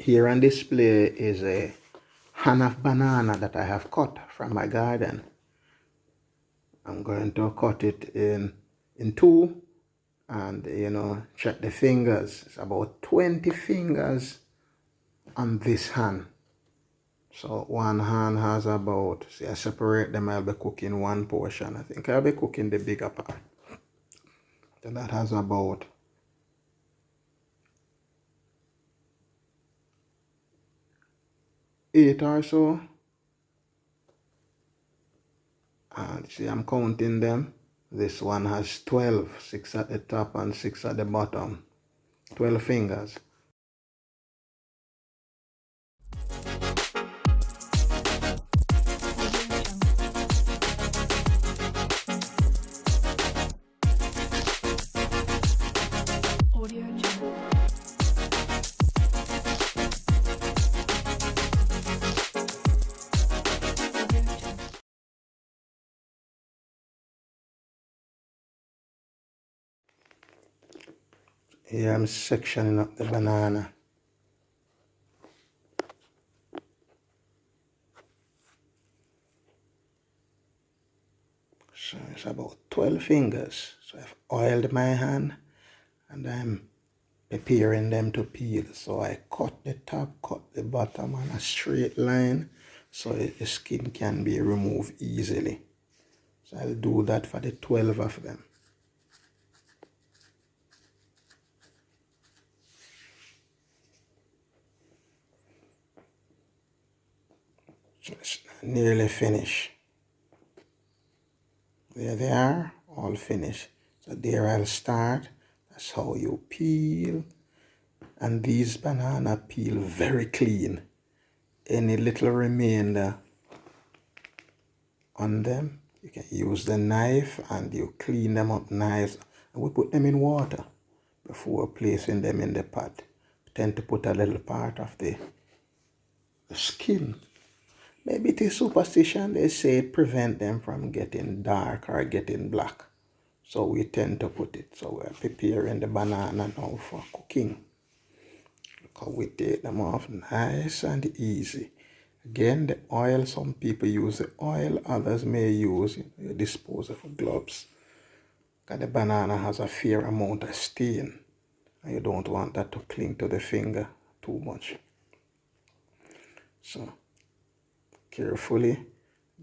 Here on display is a hand of banana that I have cut from my garden. I'm going to cut it in two and check the fingers. It's about 20 fingers on this hand. So one hand has about, see, I separate them, I'll be cooking one portion. I think I'll be cooking the bigger part. So that has about 8 or so. And see, I'm counting them. This one has 12, 6 at the top and 6 at the bottom. 12 fingers. Here I'm sectioning up the banana. So it's about 12 fingers. So I've oiled my hand and I'm preparing them to peel. So I cut the top, cut the bottom on a straight line so the skin can be removed easily. So I'll do that for the 12 of them. So it's nearly finished. There they are, all finished. So there I'll start. That's how you peel. And these banana peel very clean. Any little remainder on them, you can use the knife and you clean them up nice. And we put them in water before placing them in the pot. We tend to put a little part of the skin. Maybe it is superstition. They say it prevents them from getting dark or getting black. So we tend to put it. So we're preparing the banana now for cooking. Look how we take them off nice and easy. Again, the oil, some people use the oil, others may use disposable gloves. Because the banana has a fair amount of stain. And you don't want that to cling to the finger too much. So carefully,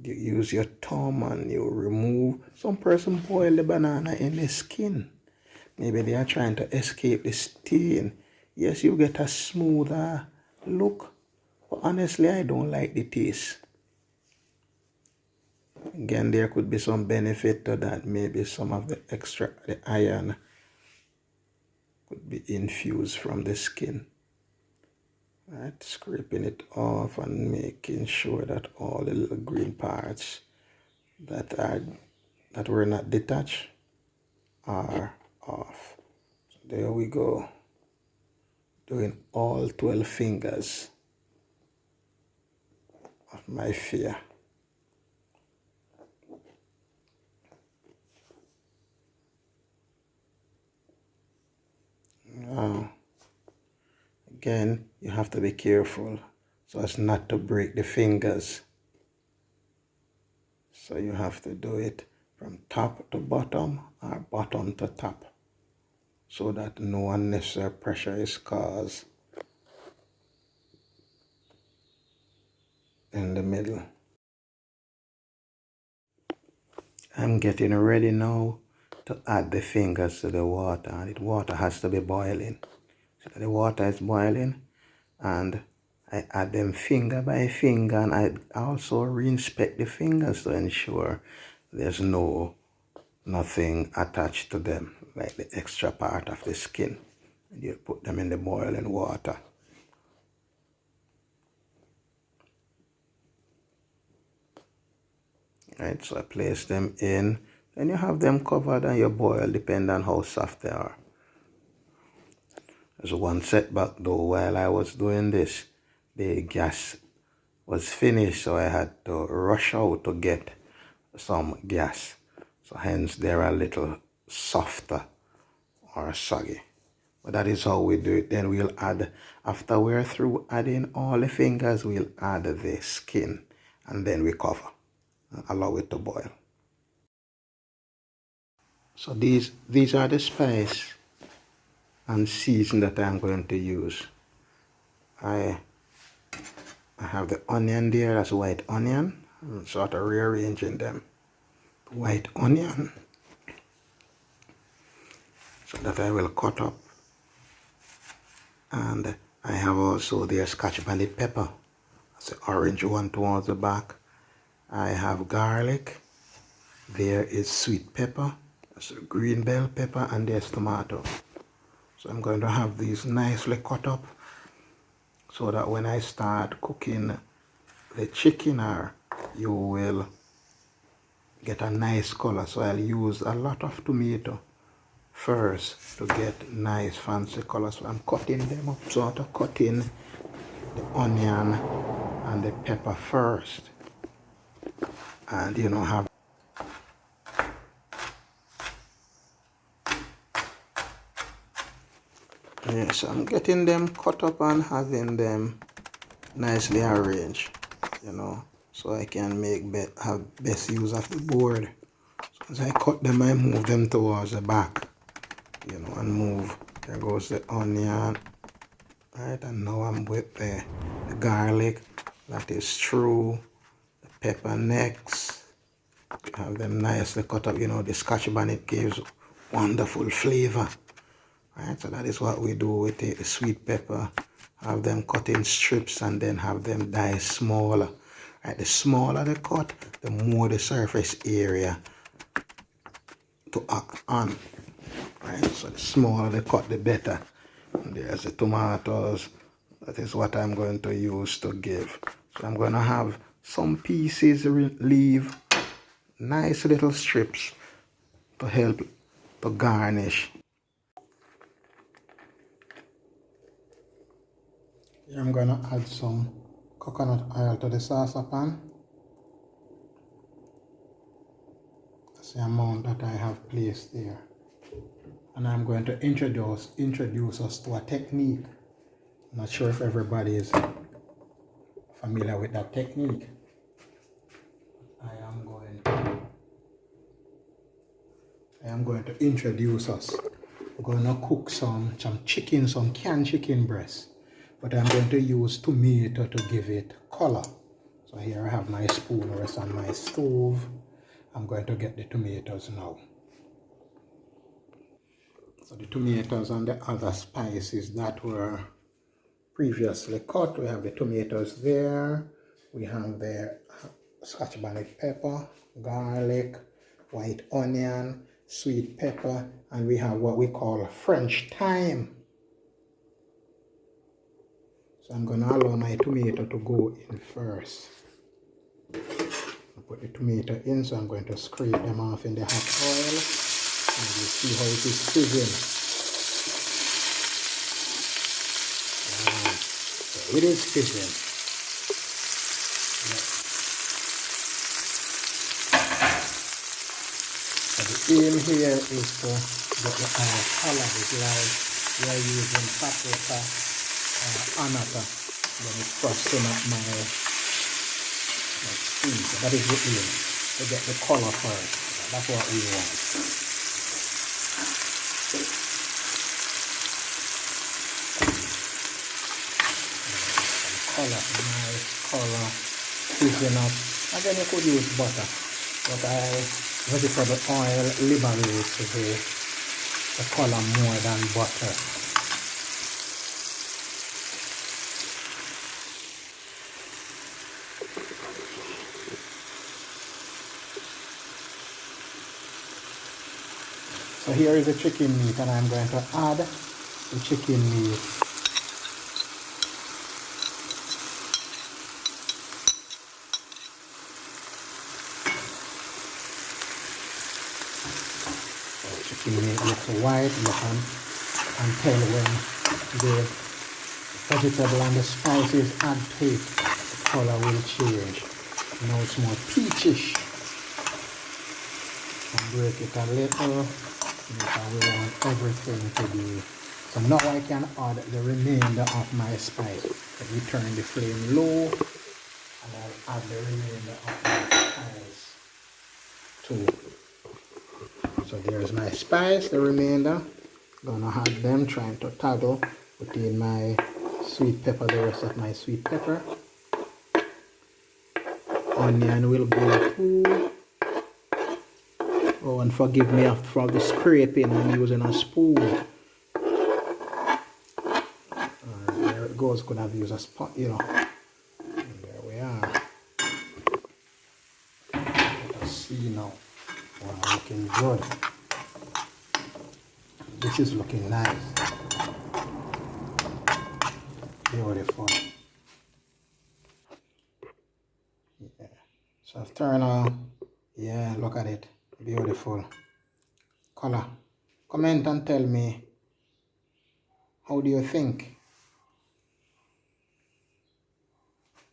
you use your thumb and you remove. Some person boil the banana in the skin. Maybe they are trying to escape the stain. Yes, you get a smoother look. But honestly, I don't like the taste. Again, there could be some benefit to that. Maybe some of the iron could be infused from the skin. Right, scraping it off and making sure that all the little green parts that were not detached are off. So there we go. Doing all 12 fingers of my fear. Now, again, you have to be careful so as not to break the fingers. So you have to do it from top to bottom or bottom to top so that no unnecessary pressure is caused in the middle. I'm getting ready now to add the fingers to the water, and the water has to be boiling. So the water is boiling and I add them finger by finger, and I also re-inspect the fingers to ensure there's nothing attached to them, like the extra part of the skin. And you put them in the boiling water. Right, so I place them in, and you have them covered and you boil, depending on how soft they are. There's one setback though. While I was doing this, the gas was finished, so I had to rush out to get some gas. So hence they're a little softer or soggy. But that is how we do it. Then we'll add, after we're through adding all the fingers, we'll add the skin, and then we cover and allow it to boil. So these are the spice and season that I'm going to use. I have the onion there, that's white onion. I'm sort of rearranging them. White onion, so that I will cut up. And I have also the Scotch bonnet pepper. That's the orange one towards the back. I have garlic. There is sweet pepper. That's the green bell pepper, and there's tomato. So I'm going to have these nicely cut up so that when I start cooking the chicken, you will get a nice color. So I'll use a lot of tomato first to get nice fancy color. So I'm cutting them up, sort of cutting the onion and the pepper first, and have so I'm getting them cut up and having them nicely arranged, so I can have best use of the board. So as I cut them, I move them towards the back, and move. There goes the onion, right? And now I'm with the garlic. That is true. The pepper next. Have them nicely cut up. The Scotch bonnet gives wonderful flavor. Right, so that is what we do. We take the sweet pepper, have them cut in strips, and then have them diced smaller. Right, the smaller the cut, the more the surface area to act on. Right, so the smaller the cut, the better. And there's the tomatoes. That is what I'm going to use to give. So I'm going to have some pieces leave nice little strips to help to garnish. Here I'm going to add some coconut oil to the saucepan. That's the amount that I have placed there. And I'm going to introduce us to a technique. I'm not sure if everybody is familiar with that technique. I am going to introduce us. We're going to cook some chicken, some canned chicken breast. But I'm going to use tomato to give it color. So here I have my spoon rest on my stove. I'm going to get the tomatoes now. So the tomatoes and the other spices that were previously cut. We have the tomatoes there. We have the Scotch bonnet pepper, garlic, white onion, sweet pepper, and we have what we call French thyme. So I'm going to allow my tomato to go in first. I put the tomato in, so I'm going to scrape them off in the hot oil. And you see how it is sizzling. Wow. So it is sizzling. So the aim here is to get the color. It's like we are using paprika. Another, then it's frosting up my cheese. So that is the aim, to get the color first. That's what we want. Color, nice color, sizzling up. And then you could use butter, but vegetable oil liberates the color more than butter. So here is the chicken meat, and I'm going to add the chicken meat. So the chicken meat looks white, you can tell when the vegetable and the spices add to it, the color will change. Now it's more peachish. And break it a little. Because we want everything to be So now I can add the remainder of my spice. Let me turn the flame low and I'll add the remainder of my spice too. So there's my spice, the remainder. Gonna add them, trying to toggle between my sweet pepper, the rest of my sweet pepper. Onion will go too. Oh, and forgive me for the scraping. I'm using a spoon. There it goes. Could have used a spot, you know. And there we are. Let us see now. Wow, looking good. This is looking nice. Beautiful. Yeah. So I've turned on. Yeah, look at it. Beautiful. Color. Comment and tell me, how do you think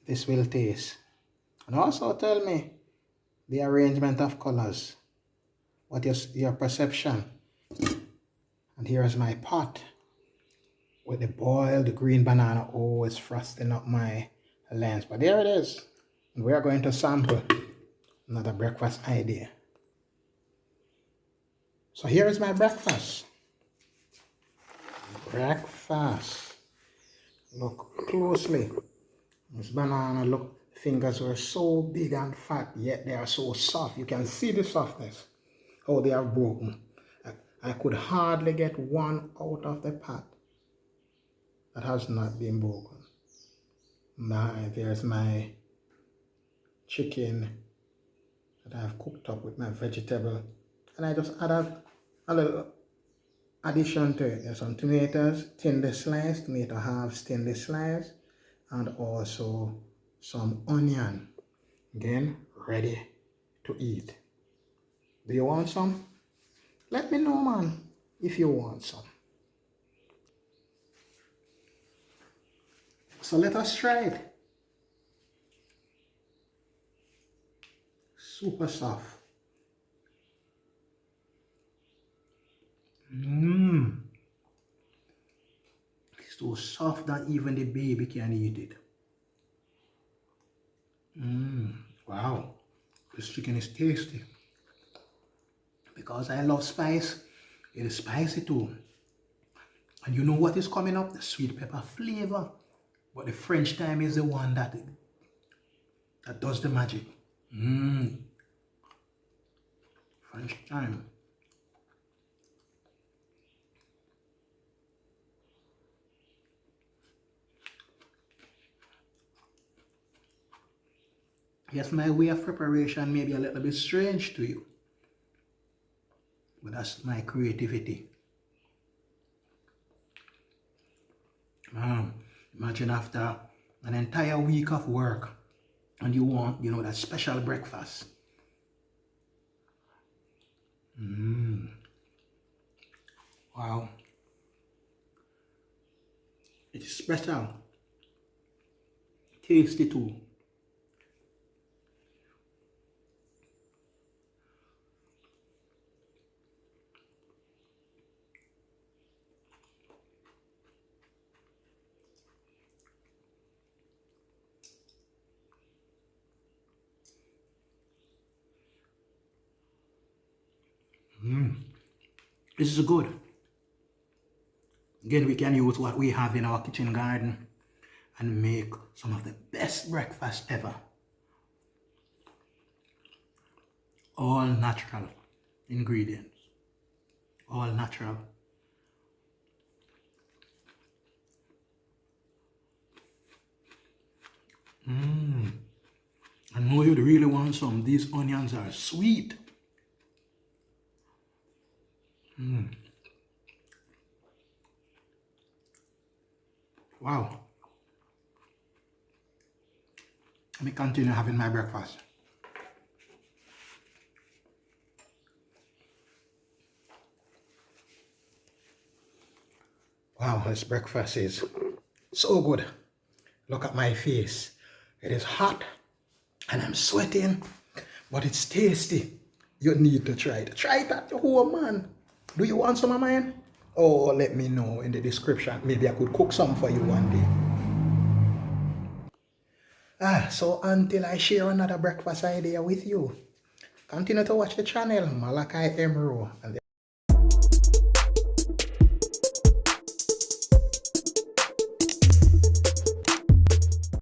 this will taste? And also tell me the arrangement of colors. What is your perception? And here's my pot with the boiled green banana. Oh, it's frosting up my lens. But there it is. And we are going to sample another breakfast idea. So here is my breakfast. Breakfast. Look closely. This banana, look, fingers were so big and fat, yet they are so soft. You can see the softness, how they are broken. I could hardly get one out of the pot that has not been broken. There's my chicken that I have cooked up with my vegetable. And I just added a little addition to it. There's some tomatoes, thinly sliced, tomato halves thinly sliced, and also some onion. Again, ready to eat. Do you want some? Let me know, man, if you want some. So let us try it. Super soft. It's so soft that even the baby can eat it. Wow. This chicken is tasty. Because I love spice, it is spicy too. And you know what is coming up? The sweet pepper flavor. But the French thyme is the one that does the magic. French thyme. Yes, my way of preparation may be a little bit strange to you. But that's my creativity. Imagine after an entire week of work and you want, you know, that special breakfast. Wow. It's special. Tasty too. This is good. Again, we can use what we have in our kitchen garden and make some of the best breakfast ever. All natural ingredients. All natural. I know you'd really want some. These onions are sweet. Wow. Let me continue having my breakfast. Wow, this breakfast is so good. Look at my face. It is hot and I'm sweating, but it's tasty. You need to try it. Try it at home, man. Do you want some of mine? or let me know in the description. Maybe I could cook some for you one day. So until I share another breakfast idea with you, continue to watch the channel, Malachi mmmrowe.